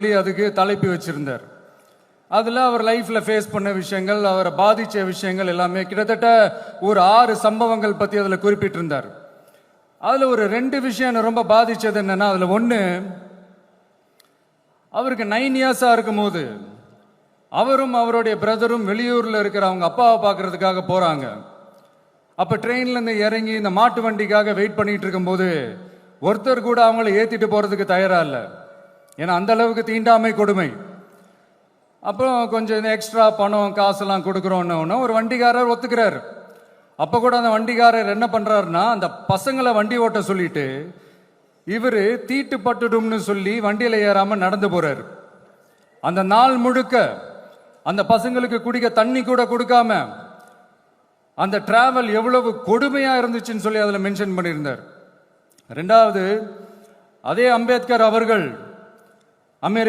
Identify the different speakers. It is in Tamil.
Speaker 1: அதுக்கு தலைப்பு வச்சிருந்தார். அதில் அவர் லைஃப்பில் ஃபேஸ் பண்ண விஷயங்கள், அவரை பாதித்த விஷயங்கள் எல்லாமே கிட்டத்தட்ட ஒரு 6 சம்பவங்கள் பற்றி அதில் குறிப்பிட்டிருந்தார். அதில் ஒரு 2 விஷயம் என்னை ரொம்ப பாதித்தது என்னென்னா, அதில் ஒன்று, அவருக்கு 9 இயர்ஸாக இருக்கும்போது அவரும் அவருடைய பிரதரும் வெளியூரில் இருக்கிற அவங்க அப்பாவை பார்க்கறதுக்காக போகிறாங்க. அப்போ ட்ரெயின்லேருந்து இறங்கி இந்த மாட்டு வண்டிக்காக வெயிட் பண்ணிட்டு இருக்கும்போது ஒருத்தர் கூட அவங்கள ஏற்றிட்டு போகிறதுக்கு தயாராக இல்லை. ஏன்னா அந்த அளவுக்கு தீண்டாமை கொடுமை. அப்புறம் கொஞ்சம் எக்ஸ்ட்ரா பணம் காசெல்லாம் கொடுக்குறோன்னு ஒரு வண்டிக்காரர் ஒத்துக்கிறார். அப்போ கூட அந்த வண்டிக்காரர் என்ன பண்ணுறாருன்னா, அந்த பசங்களை வண்டி ஓட்ட சொல்லிட்டு இவர் தீட்டு பட்டுடும்னு சொல்லி வண்டியில் ஏறாமல் நடந்து போகிறார். அந்த நாள் முழுக்க அந்த பசங்களுக்கு குடிக்க தண்ணி கூட கொடுக்காம அந்த டிராவல் எவ்வளவு கொடுமையாக இருந்துச்சுன்னு சொல்லி அதில் மென்ஷன் பண்ணியிருந்தார். 2வது, அதே அம்பேத்கர் அவர்கள் அமெரிக்கா